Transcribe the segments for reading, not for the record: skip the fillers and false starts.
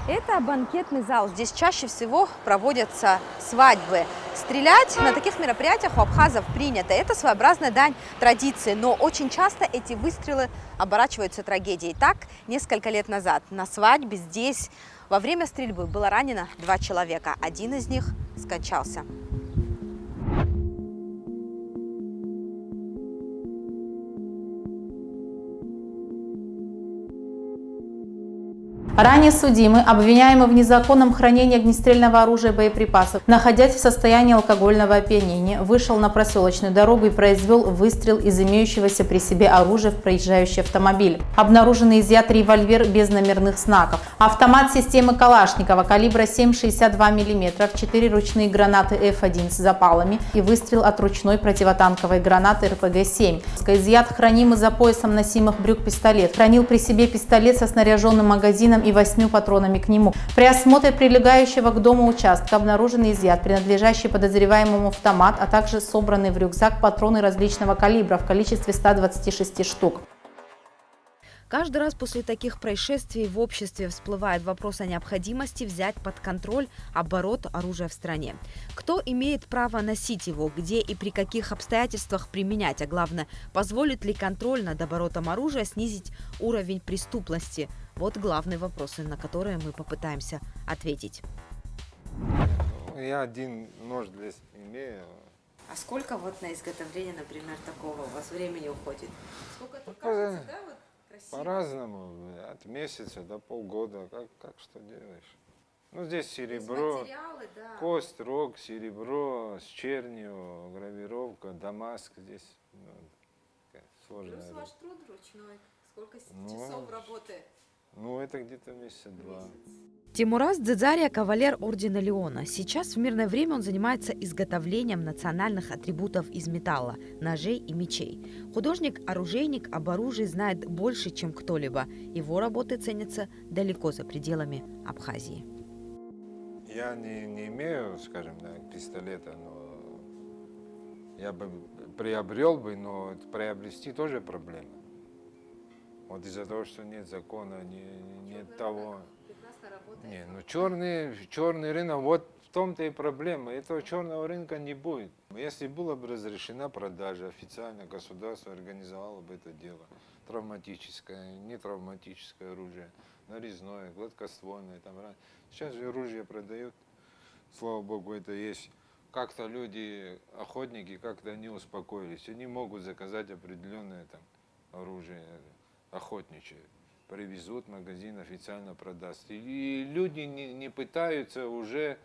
Это банкетный зал. Здесь чаще всего проводятся свадьбы. Стрелять на таких мероприятиях у абхазов принято. Это своеобразная дань традиции, но очень часто эти выстрелы оборачиваются трагедией. Так, несколько лет назад на свадьбе здесь во время стрельбы было ранено 2 человека. Один из них скончался. Ранее судимый, обвиняемый в незаконном хранении огнестрельного оружия и боеприпасов, находясь в состоянии алкогольного опьянения, вышел на проселочную дорогу и произвел выстрел из имеющегося при себе оружия в проезжающий автомобиль. Обнаружен и изъят револьвер без номерных знаков, автомат системы Калашникова калибра 7,62 мм, 4 ручные гранаты F1 с запалами и выстрел от ручной противотанковой гранаты РПГ-7. Изъят хранимый за поясом носимых брюк пистолет. Хранил при себе пистолет со снаряженным магазином и 8 патронами к нему. При осмотре прилегающего к дому участка обнаружен и изъят принадлежащий подозреваемому автомат, а также собранный в рюкзак патроны различного калибра в количестве 126 штук. Каждый раз после таких происшествий в обществе всплывает вопрос о необходимости взять под контроль оборот оружия в стране. Кто имеет право носить его, где и при каких обстоятельствах применять, а главное, позволит ли контроль над оборотом оружия снизить уровень преступности? Вот главные вопросы, на которые мы попытаемся ответить. Я один нож здесь имею. А сколько вот на изготовление, например, такого у вас времени уходит? Сколько это кажется, да, вот? По-разному, от месяца до полгода, как что делаешь. Ну, здесь серебро, да. кость, рог, серебро с чернью, гравировка, дамаск здесь. Сложно. Плюс ваш труд ручной. Сколько часов работы? Ну, это где-то месяца 2. Тимураз Дзидзария – кавалер ордена Леона. Сейчас в мирное время он занимается изготовлением национальных атрибутов из металла – ножей и мечей. Художник-оружейник об оружии знает больше, чем кто-либо. Его работы ценятся далеко за пределами Абхазии. Я не имею, скажем, пистолета, но я бы приобрел бы, но приобрести тоже проблема. Вот из-за того, что нет закона, нет того. Не, ну черный рынок, вот в том-то и проблема. Этого черного рынка не будет. Если была бы разрешена продажа, официально государство организовало бы это дело. Травматическое, нетравматическое оружие, нарезное, гладкоствольное. Сейчас же оружие продают, слава богу, это есть. Как-то люди, охотники, как-то не успокоились. Они могут заказать определенное оружие охотничье. Привезут, магазин официально продаст. И люди не пытаются уже,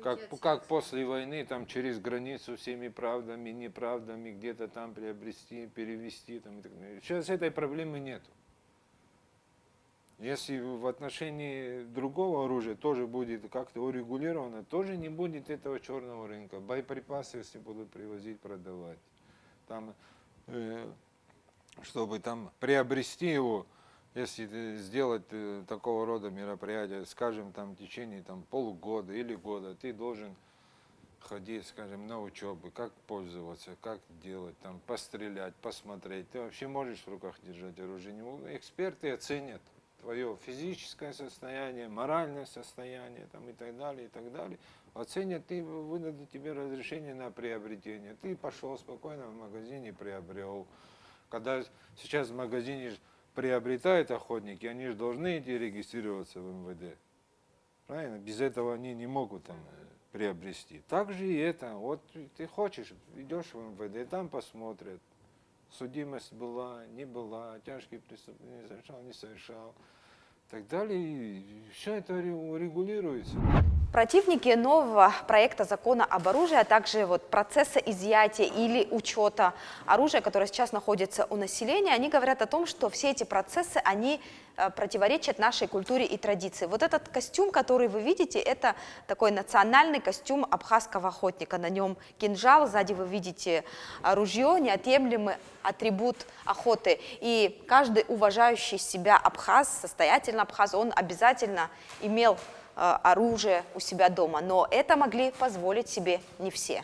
как после войны, через границу всеми правдами, неправдами, где-то там приобрести, перевести. И так далее. Сейчас этой проблемы нет. Если в отношении другого оружия тоже будет как-то урегулировано, тоже не будет этого черного рынка. Боеприпасы, если будут привозить, продавать. Чтобы приобрести его, если сделать такого рода мероприятие, скажем, в течение полугода или года, ты должен ходить, скажем, на учебу, как пользоваться, как делать, пострелять, посмотреть. Ты вообще можешь в руках держать оружие. Эксперты оценят твое физическое состояние, моральное состояние и так далее, и так далее. Оценят и выдадут тебе разрешение на приобретение. Ты пошел спокойно в магазине и приобрел. Когда сейчас в магазине приобретают охотники, они же должны идти регистрироваться в МВД. Правильно? Без этого они не могут приобрести. Так же и это. Вот ты хочешь, идешь в МВД, там посмотрят. Судимость была, не была, тяжкие преступления совершал, не совершал. И так далее. И все это урегулируется. Противники нового проекта закона об оружии, а также процесса изъятия или учета оружия, которое сейчас находится у населения, они говорят о том, что все эти процессы, они противоречат нашей культуре и традиции. Вот этот костюм, который вы видите, это такой национальный костюм абхазского охотника. На нем кинжал, сзади вы видите ружье, неотъемлемый атрибут охоты. И каждый уважающий себя абхаз, состоятельный абхаз, он обязательно имел оружие у себя дома, но это могли позволить себе не все.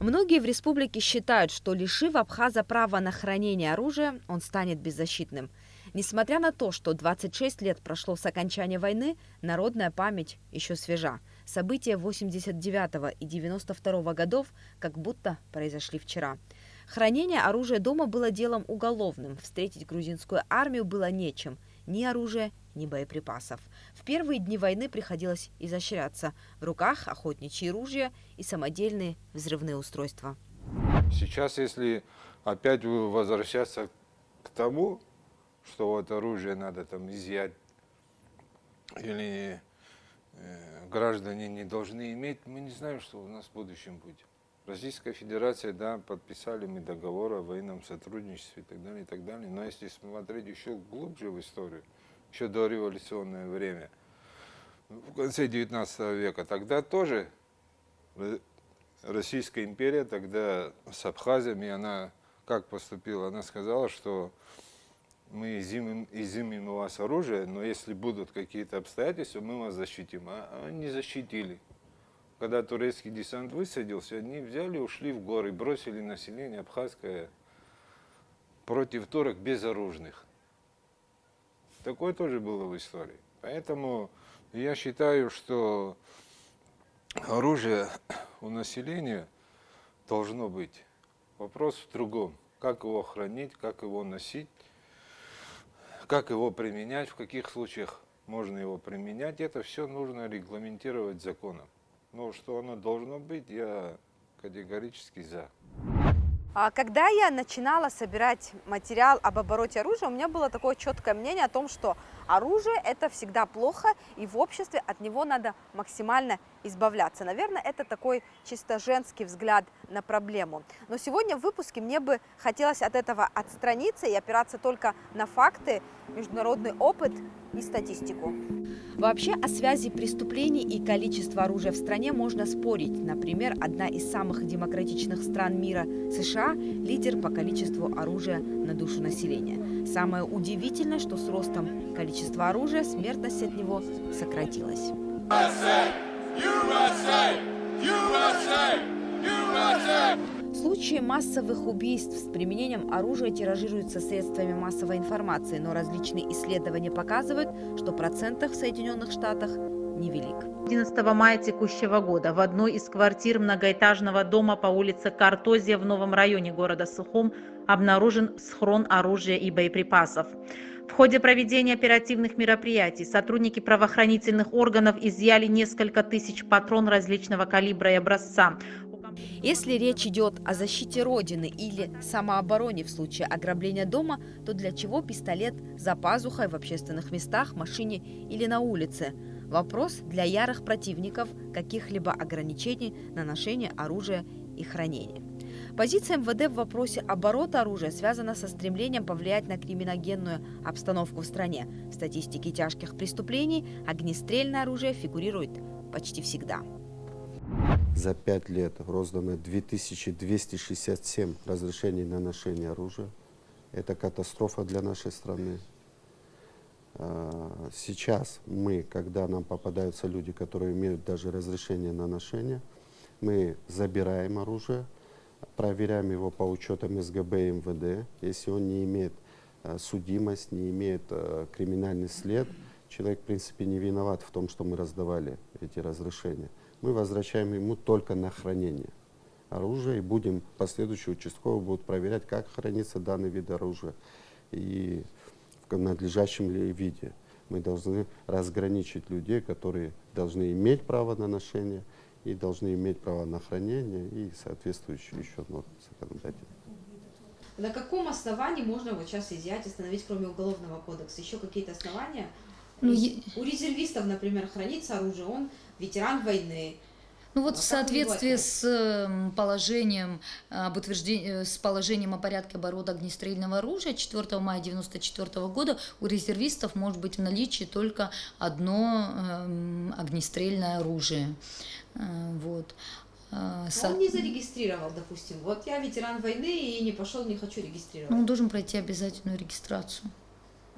Многие в республике считают, что лишив абхаза права на хранение оружия, он станет беззащитным. Несмотря на то, что 26 лет прошло с окончания войны, народная память еще свежа. События 89 и 92 годов как будто произошли вчера. Хранение оружия дома было делом уголовным. Встретить грузинскую армию было нечем. Ни оружия, ни боеприпасов. В первые дни войны приходилось изощряться. В руках охотничьи ружья и самодельные взрывные устройства. Сейчас, если опять возвращаться к тому, что вот оружие надо там изъять или граждане не должны иметь, мы не знаем, что у нас в будущем будет. Российская Федерация, да, подписали мы договор о военном сотрудничестве и так далее, но если смотреть еще глубже в историю, еще до революционное время, в конце 19 века, тогда тоже Российская империя, тогда с Абхазиями, она как поступила? Она сказала, что мы изымем у вас оружие, но если будут какие-то обстоятельства, мы вас защитим. А они защитили. Когда турецкий десант высадился, они взяли, ушли в горы, бросили население абхазское против турок безоружных. Такое тоже было в истории. Поэтому я считаю, что оружие у населения должно быть. Вопрос в другом. Как его хранить, как его носить, как его применять, в каких случаях можно его применять. Это все нужно регламентировать законом. Но что оно должно быть, я категорически за. Когда я начинала собирать материал об обороте оружия, у меня было такое четкое мнение о том, что оружие – это всегда плохо, и в обществе от него надо максимально избавляться. Наверное, это такой чисто женский взгляд на проблему. Но сегодня в выпуске мне бы хотелось от этого отстраниться и опираться только на факты, международный опыт и статистику. Вообще о связи преступлений и количества оружия в стране можно спорить. Например, одна из самых демократичных стран мира, США, лидер по количеству оружия на душу населения. Самое удивительное, что с ростом количества оружия смертность от него сократилась. Случаи массовых убийств с применением оружия тиражируются средствами массовой информации, но различные исследования показывают, что процент в Соединенных Штатах невелик. 11 мая текущего года в одной из квартир многоэтажного дома по улице Картозия в Новом районе города Сухум обнаружен схрон оружия и боеприпасов. В ходе проведения оперативных мероприятий сотрудники правоохранительных органов изъяли несколько тысяч патрон различного калибра и образца. Если речь идет о защите Родины или самообороне в случае ограбления дома, то для чего пистолет за пазухой в общественных местах, машине или на улице? Вопрос для ярых противников каких-либо ограничений на ношение оружия и хранение. Позиция МВД в вопросе оборота оружия связана со стремлением повлиять на криминогенную обстановку в стране. В статистике тяжких преступлений огнестрельное оружие фигурирует почти всегда. За 5 лет роздано 2267 разрешений на ношение оружия. Это катастрофа для нашей страны. Сейчас мы, когда нам попадаются люди, которые имеют даже разрешение на ношение, мы забираем оружие, проверяем его по учетам СГБ и МВД. Если он не имеет судимость, не имеет криминальный след, человек, в принципе, не виноват в том, что мы раздавали эти разрешения. Мы возвращаем ему только на хранение оружия и будем, последующие участковые будут проверять, как хранится данный вид оружия и в надлежащем ли виде. Мы должны разграничить людей, которые должны иметь право на ношение и должны иметь право на хранение и соответствующие еще нормы законодательства. На каком основании можно вот сейчас изъять, остановить, кроме Уголовного кодекса? Еще какие-то основания? У резервистов, например, хранится оружие, он ветеран войны. Ну вот в соответствии с положением об утверждении, с положением о порядке оборота огнестрельного оружия 4 мая 1994 года у резервистов может быть в наличии только одно огнестрельное оружие. Вот. Он не зарегистрировал, допустим. Вот я ветеран войны и не пошел, не хочу регистрировать. Он должен пройти обязательную регистрацию.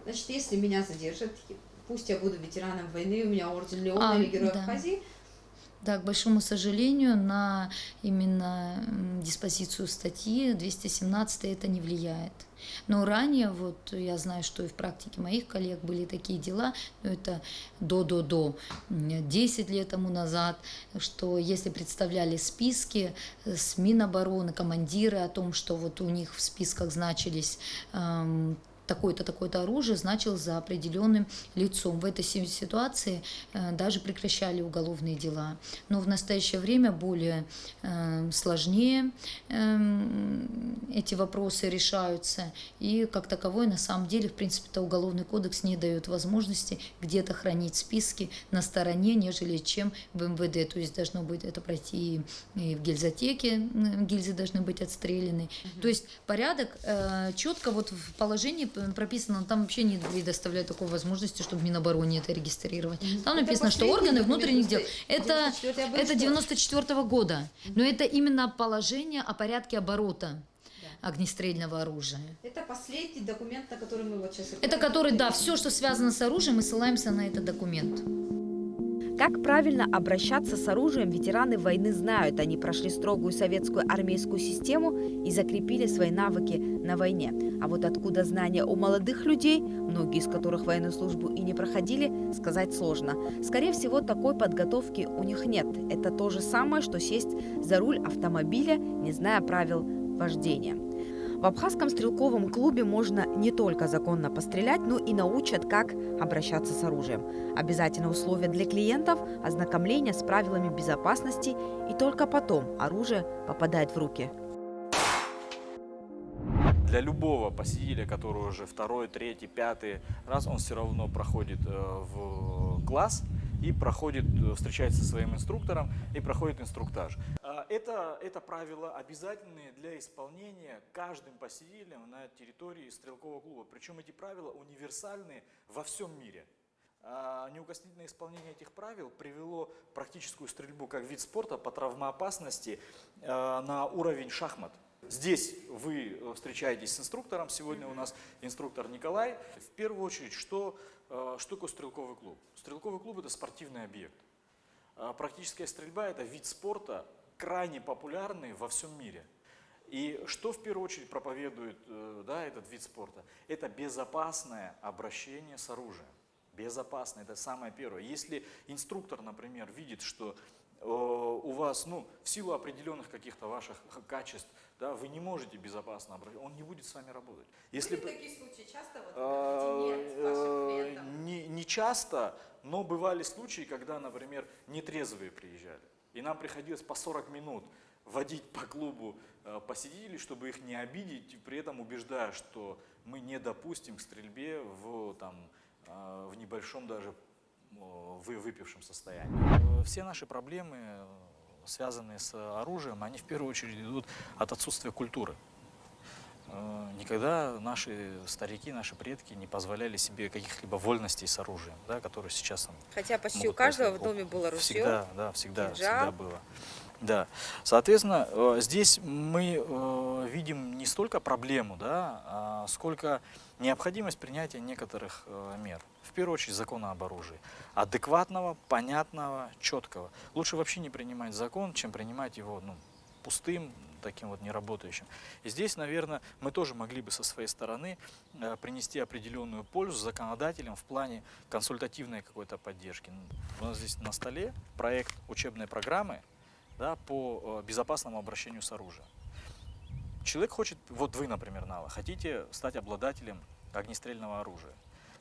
Значит, если меня задержат, пусть я буду ветераном войны, у меня орден Леона или Герой Абхазии, Да, к большому сожалению, на именно диспозицию статьи 217 это не влияет. Но ранее, вот я знаю, что и в практике моих коллег были такие дела, но это до 10 лет тому назад, что если представляли списки с Минобороны, командиры о том, что вот у них в списках значились такое-то, такое-то оружие, значилось за определенным лицом. В этой ситуации даже прекращали уголовные дела. Но в настоящее время более сложнее эти вопросы решаются. И как таковой, на самом деле, в принципе-то Уголовный кодекс не дает возможности где-то хранить списки на стороне, нежели чем в МВД. То есть должно быть это пройти и в гильзотеке, гильзы должны быть отстреляны. То есть порядок четко вот в положении прописано, там вообще не предоставляют такой возможности, чтобы Минобороне это регистрировать. Там написано, что органы внутренних дел. Это 94 года. Но это именно положение о порядке оборота огнестрельного оружия. Это последний документ, на который мы вот сейчас... Это который, да, все, что связано с оружием, мы ссылаемся на этот документ. Как правильно обращаться с оружием, ветераны войны знают. Они прошли строгую советскую армейскую систему и закрепили свои навыки на войне. А вот откуда знания у молодых людей, многие из которых военную службу и не проходили, сказать сложно. Скорее всего, такой подготовки у них нет. Это то же самое, что сесть за руль автомобиля, не зная правил вождения. В Абхазском стрелковом клубе можно не только законно пострелять, но и научат, как обращаться с оружием. Обязательное условие для клиентов – ознакомление с правилами безопасности, и только потом оружие попадает в руки. Для любого посетителя, который уже второй, третий, пятый раз, он все равно проходит в класс и встречается со своим инструктором и проходит инструктаж. Это правила обязательные для исполнения каждым посетителем на территории стрелкового клуба. Причем эти правила универсальны во всем мире. Неукоснительное исполнение этих правил привело практическую стрельбу как вид спорта по травмоопасности на уровень шахмат. Здесь вы встречаетесь с инструктором, сегодня у нас инструктор Николай. В первую очередь, что такое стрелковый клуб? Стрелковый клуб – это спортивный объект. Практическая стрельба – это вид спорта, крайне популярный во всем мире. И что в первую очередь проповедует этот вид спорта? Это безопасное обращение с оружием. Безопасно, это самое первое. Если инструктор, например, видит, что у вас, в силу определенных каких-то ваших качеств, вы не можете безопасно обращаться, он не будет с вами работать. Если такие случаи часто ваших не часто, но бывали случаи, когда, например, нетрезвые приезжали. И нам приходилось по 40 минут водить по клубу посетителей, чтобы их не обидеть, при этом убеждая, что мы не допустим к стрельбе в небольшом даже выпившем состоянии. Все наши проблемы, связанные с оружием, они в первую очередь идут от отсутствия культуры. Никогда наши старики, наши предки не позволяли себе каких-либо вольностей с оружием, которые сейчас... Хотя почти у каждого в доме было ружье. Всегда было. Да. Соответственно, здесь мы видим не столько проблему, сколько необходимость принятия некоторых мер. В первую очередь закона об оружии. Адекватного, понятного, четкого. Лучше вообще не принимать закон, чем принимать его пустым, таким вот неработающим. И здесь, наверное, мы тоже могли бы со своей стороны принести определенную пользу законодателям в плане консультативной какой-то поддержки. У нас здесь на столе проект учебной программы по безопасному обращению с оружием. Человек хочет, вот вы, например, Нала, хотите стать обладателем огнестрельного оружия.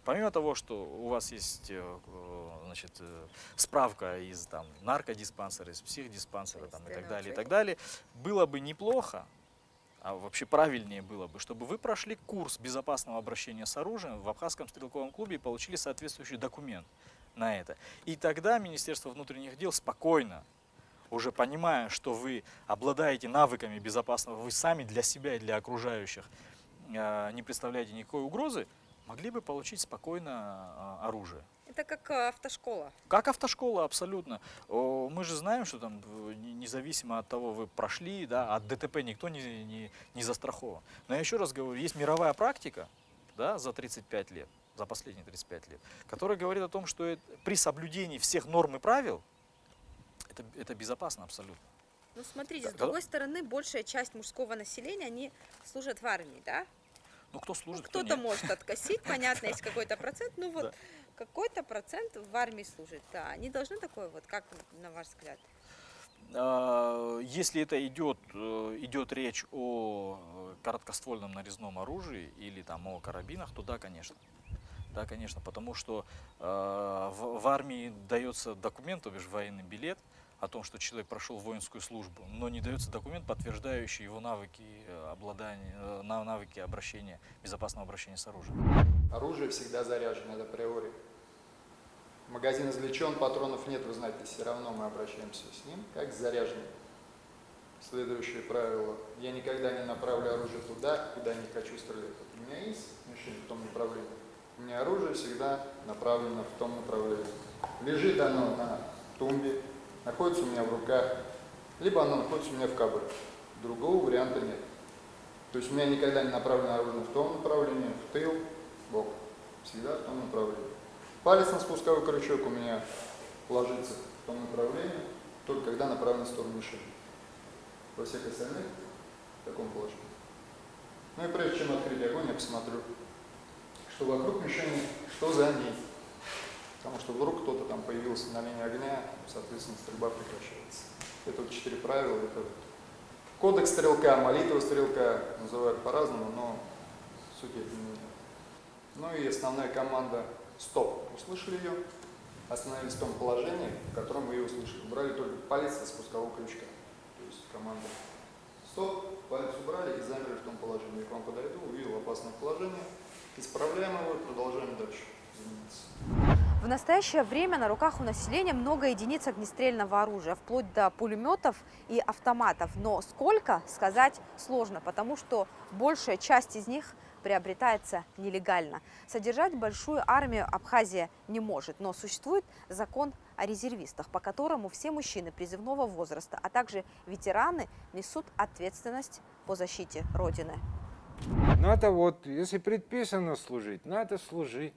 Помимо того, что у вас есть справка из наркодиспансера, из психдиспансера и так далее, было бы неплохо, а вообще правильнее было бы, чтобы вы прошли курс безопасного обращения с оружием в Абхазском стрелковом клубе и получили соответствующий документ на это. И тогда Министерство внутренних дел спокойно, уже понимая, что вы обладаете навыками безопасного, вы сами для себя и для окружающих не представляете никакой угрозы, могли бы получить спокойно оружие. Это как автошкола. Как автошкола, абсолютно. Мы же знаем, что независимо от того, вы прошли, от ДТП никто не застрахован. Но я еще раз говорю, есть мировая практика за 35 лет, за последние 35 лет, которая говорит о том, что при соблюдении всех норм и правил Это безопасно абсолютно. Ну, смотрите, с Да. другой стороны, большая часть мужского населения, они служат в армии, да? Ну, кто Ну, служит, кто кто-то нет. может откосить, понятно, есть какой-то процент, ну вот Да. какой-то процент в армии служит, да. Они должны такое вот, как на ваш взгляд? Если это идет речь о короткоствольном нарезном оружии или там о карабинах, то да, конечно. Да, конечно, потому что в армии дается документ, то бишь военный билет, о том, что человек прошел воинскую службу, но не дается документ, подтверждающий его навыки обладания, навыки обращения, безопасного обращения с оружием. Оружие всегда заряжено, это априори. Магазин извлечен, патронов нет, вы знаете, все равно мы обращаемся с ним, как с заряженным. Следующее правило. Я никогда не направлю оружие туда, куда не хочу стрелять. Вот у меня есть мишень в том направлении. У меня оружие всегда направлено в том направлении. Лежит оно на тумбе, находится у меня в руках, либо оно находится у меня в кобуре. Другого варианта нет. То есть у меня никогда не направлено оружие в том направлении, в тыл, в бок. Всегда в том направлении. Палец на спусковой крючок у меня ложится в том направлении, только когда направлен в сторону мишени. Во всех остальных в таком положении. Ну и прежде чем открыть огонь, я посмотрю, что вокруг мишени, что за ней. Потому что вдруг кто-то там появился на линии огня, соответственно, стрельба прекращается. Это вот 4 правила. Это кодекс стрелка, молитва стрелка, называют по-разному, но суть это не меняет. Ну и основная команда «Стоп». Услышали ее, остановились в том положении, в котором вы ее услышали. Убрали только палец со спускового крючка. То есть команда «Стоп», палец убрали и замерли в том положении. Я к вам подойду, увидел опасное положение, исправляем его и продолжаем дальше заниматься. В настоящее время на руках у населения много единиц огнестрельного оружия, вплоть до пулеметов и автоматов. Но сколько, сказать сложно, потому что большая часть из них приобретается нелегально. Содержать большую армию Абхазия не может, но существует закон о резервистах, по которому все мужчины призывного возраста, а также ветераны несут ответственность по защите Родины. Надо вот, если предписано служить, надо служить.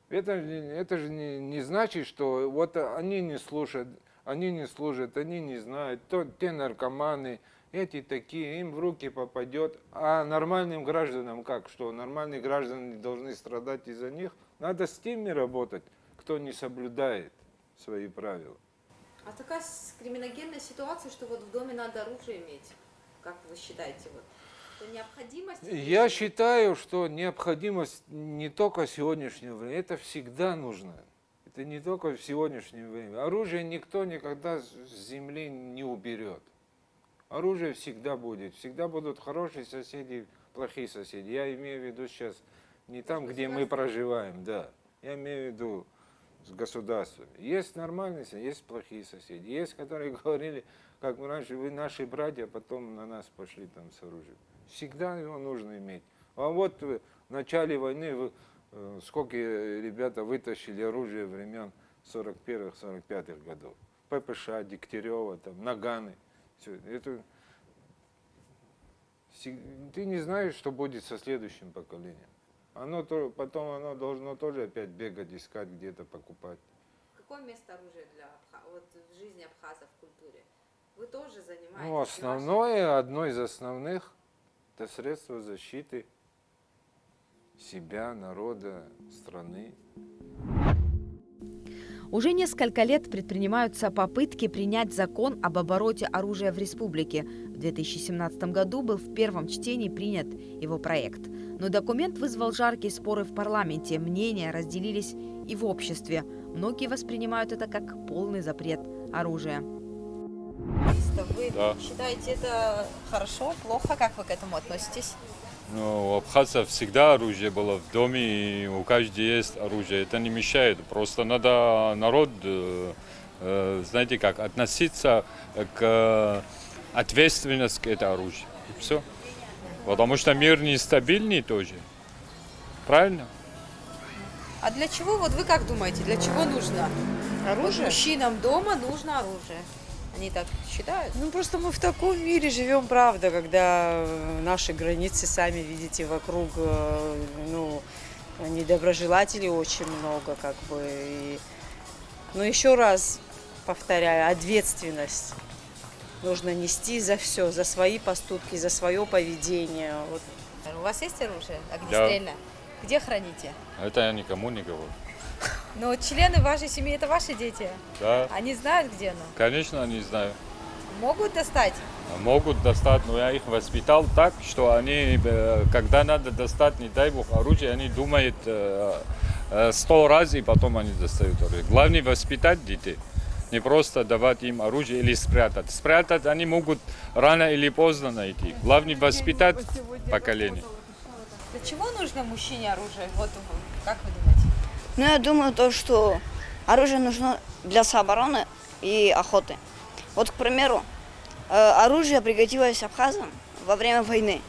Это же не значит, что вот они не слушают, они не служат, они не знают, те наркоманы, эти такие, им в руки попадет. А нормальным гражданам как? Что нормальные граждане должны страдать из-за них? Надо с теми работать, кто не соблюдает свои правила. А такая криминогенная ситуация, что вот в доме надо оружие иметь, как вы считаете? Вот? Это необходимость? Я считаю, что необходимость не только сегодняшнего времени, это всегда нужно. Это не только в сегодняшнее время. Оружие никто никогда с земли не уберет. Оружие всегда будет. Всегда будут хорошие соседи, плохие соседи. Я имею в виду сейчас не там, где мы проживаем, да. Я имею в виду с государством. Есть нормальные соседи, есть плохие соседи. Есть, которые говорили, как раньше, вы наши братья, потом на нас пошли там с оружием. Всегда его нужно иметь. А вот в начале войны сколько ребята вытащили оружие времен 41-45 годов. ППШ, Дегтярева, там, Наганы. Все. Это... Ты не знаешь, что будет со следующим поколением. Потом оно должно тоже опять бегать, искать, где-то покупать. Какое место оружия вот, в жизни абхазов, в культуре? Вы тоже занимаетесь? Ну, основное, одно из основных, это средство защиты себя, народа, страны. Уже несколько лет предпринимаются попытки принять закон об обороте оружия в республике. В 2017 году был в первом чтении принят его проект. Но документ вызвал жаркие споры в парламенте, мнения разделились и в обществе. Многие воспринимают это как полный запрет оружия. Вы считаете это хорошо, плохо? Как вы к этому относитесь? Ну, у абхазцев всегда оружие было в доме, и у каждого есть оружие. Это не мешает. Просто надо народ, знаете как, относиться к ответственности к этому оружию. И все. Потому что мир нестабильный тоже. Правильно? А для чего, вот вы как думаете, для чего нужно? Оружие? Мужчинам дома нужно оружие. Они так считают? Ну, просто мы в таком мире живем, правда, когда наши границы, сами видите, вокруг, ну, недоброжелателей очень много, как бы. Но еще раз повторяю, ответственность. Нужно нести за все, за свои поступки, за свое поведение. Вот. У вас есть оружие огнестрельное? Где храните? Это я никому не говорю. Но члены вашей семьи это ваши дети. Да, Они знают, где оно. конечно, они знают. Могут достать? Могут достать, но я их воспитал так, что они, когда надо достать, не дай бог, оружие, они думают 100 раз, и потом они достают оружие. Главное воспитать детей, не просто давать им оружие или спрятать. Спрятать они могут рано или поздно найти. Главное воспитать поколение. Для чего нужно мужчине оружие? Вот как вы думаете? Ну, я думаю, то, что оружие нужно для самообороны и охоты. Вот, к примеру, оружие пригодилось абхазам во время войны.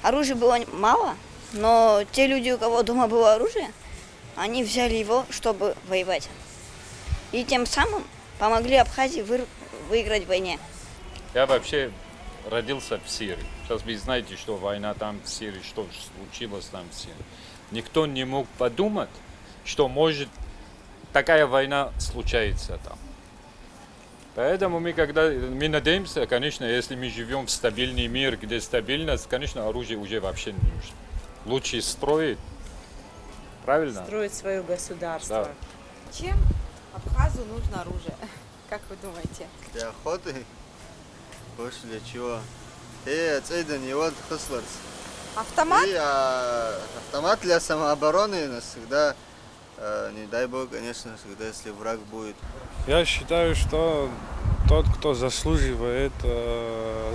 Оружия было мало, но те люди, у кого дома было оружие, они взяли его, чтобы воевать. И тем самым помогли Абхазии выиграть в войне. Я вообще родился в Сирии. Сейчас вы знаете, что война там в Сирии, что случилось там в Сирии. Никто не мог подумать, что может такая война случается там. Поэтому мы надеемся, конечно, если мы живем в стабильный мир, где стабильность, конечно, оружие уже вообще не нужно. Лучше строить, правильно? Строить свое государство. Да. Чем Абхазу нужно оружие? Как вы думаете? Для охоты? Больше для чего? Автомат? И автомат для самообороны всегда, не дай бог, конечно, всегда, если враг будет. Я считаю, что тот, кто заслуживает,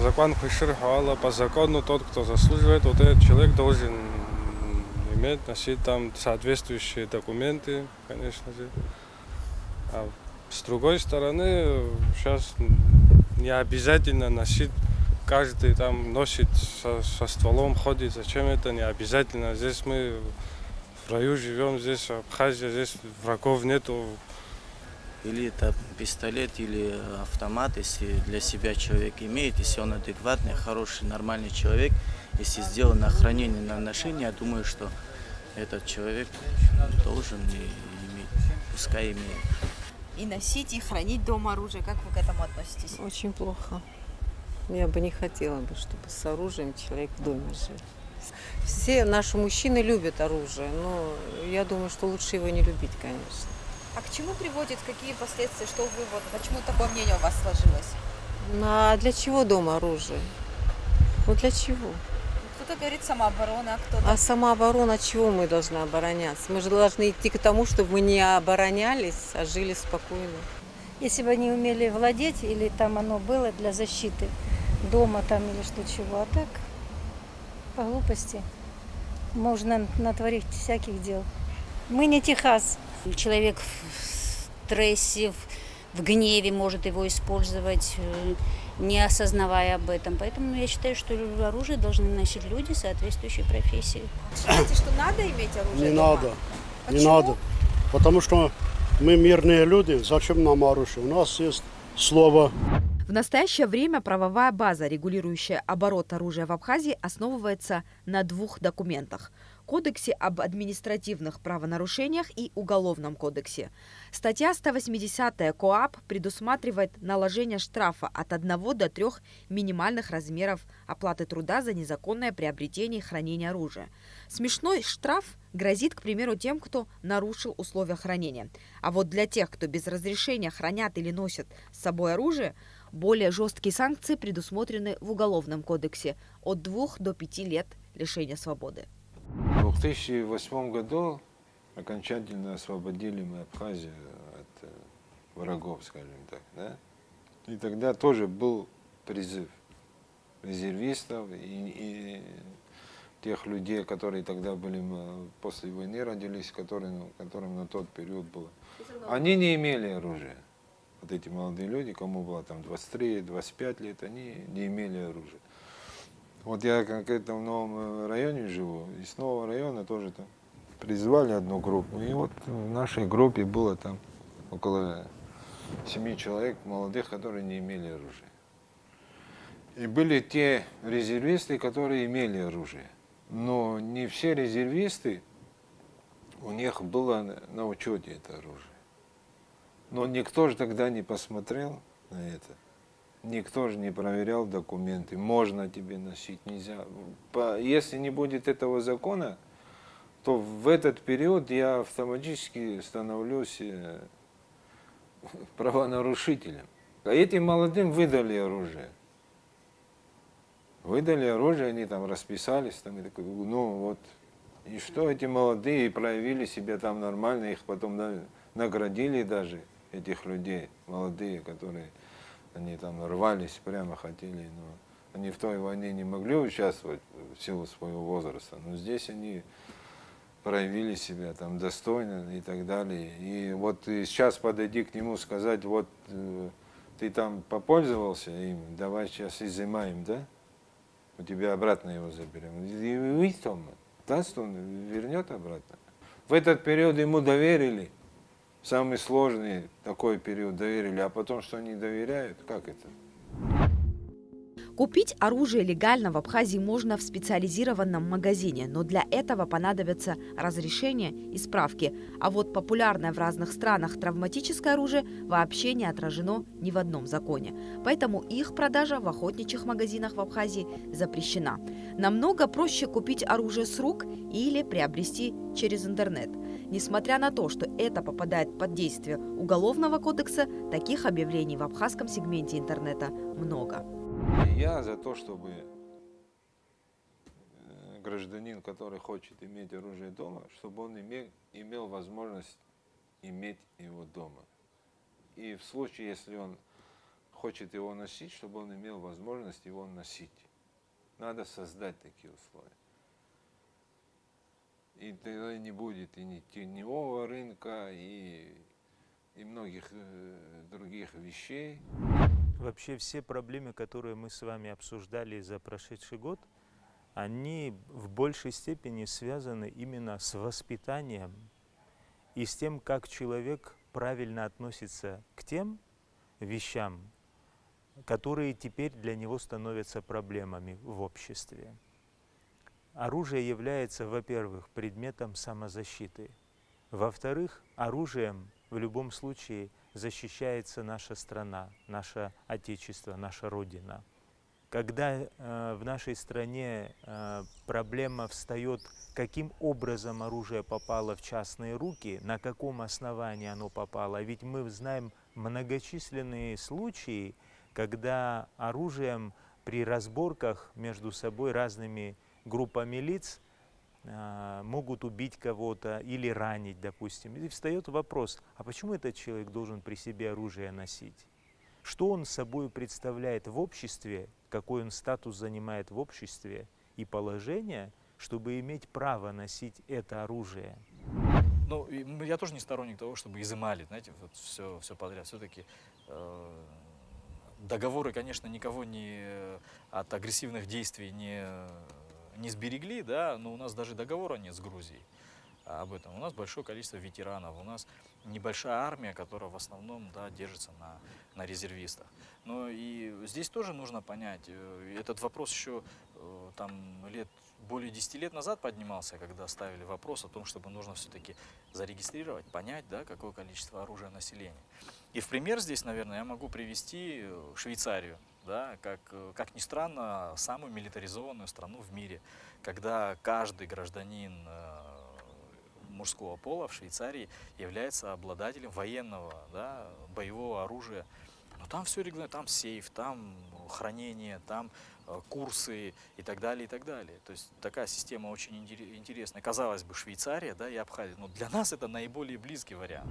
закон Хашир-Хавала, по закону тот, кто заслуживает, вот этот человек должен иметь, носить там соответствующие документы, конечно же. А с другой стороны, сейчас не обязательно носить, каждый там носит со стволом, ходит, зачем это не обязательно. Здесь мы в раю живем, здесь Абхазия, здесь врагов нету. Или это пистолет, или автомат, если для себя человек имеет, если он адекватный, хороший, нормальный человек, если сделано на хранение, на ношение, я думаю, что этот человек должен иметь, пускай имеет. И носить, и хранить дома оружие. Как вы к этому относитесь? Очень плохо. Я бы не хотела, чтобы с оружием человек в доме жил. Все наши мужчины любят оружие, но я думаю, что лучше его не любить, конечно. А к чему приводит, какие последствия, что вы, почему такое мнение у вас сложилось? А для чего дома оружие? Вот для чего? Кто-то говорит самооборона, а кто-то... А самооборона, от чего мы должны обороняться? Мы же должны идти к тому, чтобы мы не оборонялись, а жили спокойно. Если бы они умели владеть, или там оно было для защиты дома там или что чего, а так по глупости можно натворить всяких дел. Мы не Техас. Человек в стрессе, в гневе может его использовать, не осознавая об этом. Поэтому я считаю, что оружие должны носить люди соответствующей профессии. Считаете, что надо иметь оружие Не дома? надо. Почему? Не надо. Потому что мы мирные люди, зачем нам оружие? У нас есть слово. В настоящее время правовая база, регулирующая оборот оружия в Абхазии, основывается на 2 документах – Кодексе об административных правонарушениях и Уголовном кодексе. Статья 180 КоАП предусматривает наложение штрафа от 1 до 3 минимальных размеров оплаты труда за незаконное приобретение и хранение оружия. Смешной штраф грозит, к примеру, тем, кто нарушил условия хранения. А вот для тех, кто без разрешения хранят или носят с собой оружие, более жесткие санкции предусмотрены в Уголовном кодексе от 2 до 5 лет лишения свободы. В 2008 году окончательно освободили мы Абхазию от врагов, скажем так. Да? И тогда тоже был призыв резервистов и тех людей, которые тогда были после войны родились, которым на тот период было. Они не имели оружия. Вот эти молодые люди, кому было там 23-25 лет, они не имели оружия. Вот я конкретно в новом районе живу, из нового района тоже там призвали одну группу. И вот в нашей группе было там около 7 человек молодых, которые не имели оружия. И были те резервисты, которые имели оружие. Но не все резервисты, у них было на учете это оружие. Но никто же тогда не посмотрел на это. Никто же не проверял документы. Можно тебе носить, нельзя. Если не будет этого закона, то в этот период я автоматически становлюсь правонарушителем. А этим молодым выдали оружие. Выдали оружие, они там расписались, там, и такой, ну вот. И что эти молодые проявили себя там нормально, их потом наградили даже, этих людей, молодые, которые, они там рвались, прямо хотели, но они в той войне не могли участвовать в силу своего возраста, но здесь они проявили себя там достойно и так далее. И вот сейчас подойди к нему, сказать, вот ты там попользовался им, давай сейчас изымаем, да? У тебя обратно его заберем. И вы там, даст он, вернет обратно. В этот период ему доверили, самый сложный такой период доверили, а потом что не доверяют, как это? Купить оружие легально в Абхазии можно в специализированном магазине, но для этого понадобятся разрешение и справки. А вот популярное в разных странах травматическое оружие вообще не отражено ни в одном законе. Поэтому их продажа в охотничьих магазинах в Абхазии запрещена. Намного проще купить оружие с рук или приобрести через интернет. Несмотря на то, что это попадает под действие Уголовного кодекса, таких объявлений в абхазском сегменте интернета много. Я за то, чтобы гражданин, который хочет иметь оружие дома, чтобы он имел возможность иметь его дома. И в случае, если он хочет его носить, чтобы он имел возможность его носить. Надо создать такие условия. И тогда не будет и ни теневого рынка, и многих других вещей. Вообще все проблемы, которые мы с вами обсуждали за прошедший год, они в большей степени связаны именно с воспитанием и с тем, как человек правильно относится к тем вещам, которые теперь для него становятся проблемами в обществе. Оружие является, во-первых, предметом самозащиты. Во-вторых, оружием в любом случае защищается наша страна, наше Отечество, наша Родина. Когда в нашей стране проблема встает, каким образом оружие попало в частные руки, на каком основании оно попало, ведь мы знаем многочисленные случаи, когда оружием при разборках между собой разными группами лиц могут убить кого-то или ранить, допустим. И встает вопрос, а почему этот человек должен при себе оружие носить? Что он собой представляет в обществе, какой он статус занимает в обществе и положение, чтобы иметь право носить это оружие? Ну, я тоже не сторонник того, чтобы изымали, знаете, вот все подряд. Все-таки договоры, конечно, никого от агрессивных действий не сберегли, да, но у нас даже договора нет с Грузией об этом. У нас большое количество ветеранов, у нас небольшая армия, которая в основном, да, держится на резервистах. Но и здесь тоже нужно понять, этот вопрос еще там более 10 лет назад поднимался, когда ставили вопрос о том, чтобы нужно все-таки зарегистрировать, понять, да, какое количество оружия населения. И в пример здесь, наверное, я могу привести Швейцарию. Да, как ни странно, самую милитаризованную страну в мире, когда каждый гражданин мужского пола в Швейцарии является обладателем военного, да, боевого оружия. Но там все регулярно, там сейф, там хранение, там курсы и так далее, и так далее. То есть такая система очень интересная. Казалось бы, Швейцария, да, и Абхазия, но для нас это наиболее близкий вариант.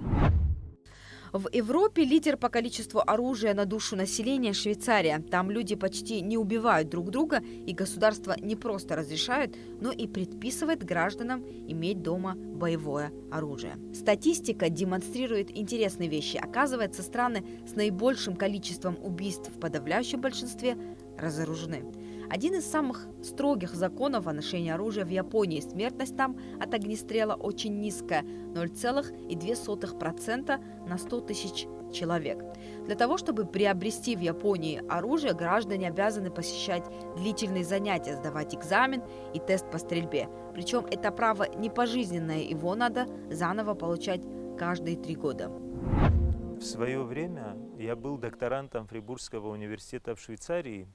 В Европе лидер по количеству оружия на душу населения Швейцария. Там люди почти не убивают друг друга, и государство не просто разрешает, но и предписывает гражданам иметь дома боевое оружие. Статистика демонстрирует интересные вещи. Оказывается, страны с наибольшим количеством убийств в подавляющем большинстве разоружены. Один из самых строгих законов о ношении оружия в Японии. Смертность там от огнестрела очень низкая – 0,02% на 100 тысяч человек. Для того, чтобы приобрести в Японии оружие, граждане обязаны посещать длительные занятия, сдавать экзамен и тест по стрельбе. Причем это право не пожизненное, его надо заново получать каждые 3 года. В свое время я был докторантом Фрибургского университета в Швейцарии,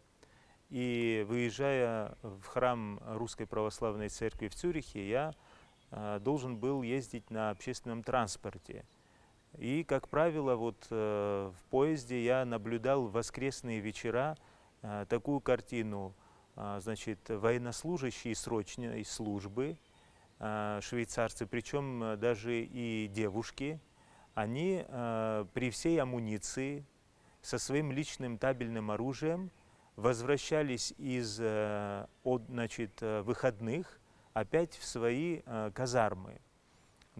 и выезжая в храм Русской Православной Церкви в Цюрихе, я должен был ездить на общественном транспорте. И, как правило, вот в поезде я наблюдал в воскресные вечера такую картину. Значит, военнослужащие срочной службы, швейцарцы, причем даже и девушки, они при всей амуниции со своим личным табельным оружием возвращались из выходных опять в свои казармы.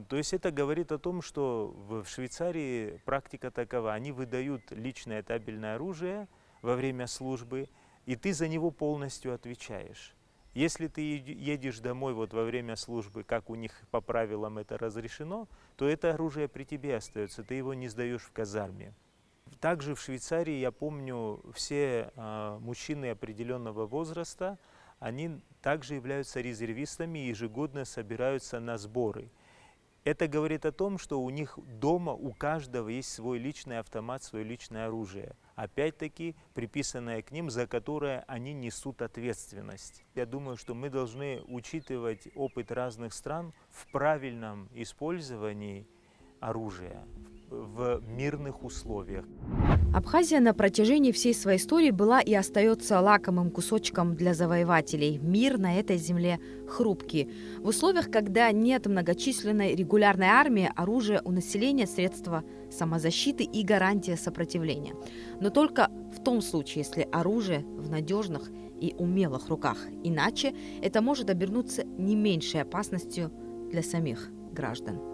То есть это говорит о том, что в Швейцарии практика такова. Они выдают личное табельное оружие во время службы, и ты за него полностью отвечаешь. Если ты едешь домой вот во время службы, как у них по правилам это разрешено, то это оружие при тебе остается, ты его не сдаешь в казарме. Также в Швейцарии, я помню, все мужчины определенного возраста, они также являются резервистами и ежегодно собираются на сборы. Это говорит о том, что у них дома у каждого есть свой личный автомат, свое личное оружие. Опять-таки приписанное к ним, за которое они несут ответственность. Я думаю, что мы должны учитывать опыт разных стран в правильном использовании оружия в мирных условиях. Абхазия на протяжении всей своей истории была и остается лакомым кусочком для завоевателей. Мир на этой земле хрупкий. В условиях, когда нет многочисленной регулярной армии, оружие у населения – средство самозащиты и гарантия сопротивления. Но только в том случае, если оружие в надежных и умелых руках. Иначе это может обернуться не меньшей опасностью для самих граждан.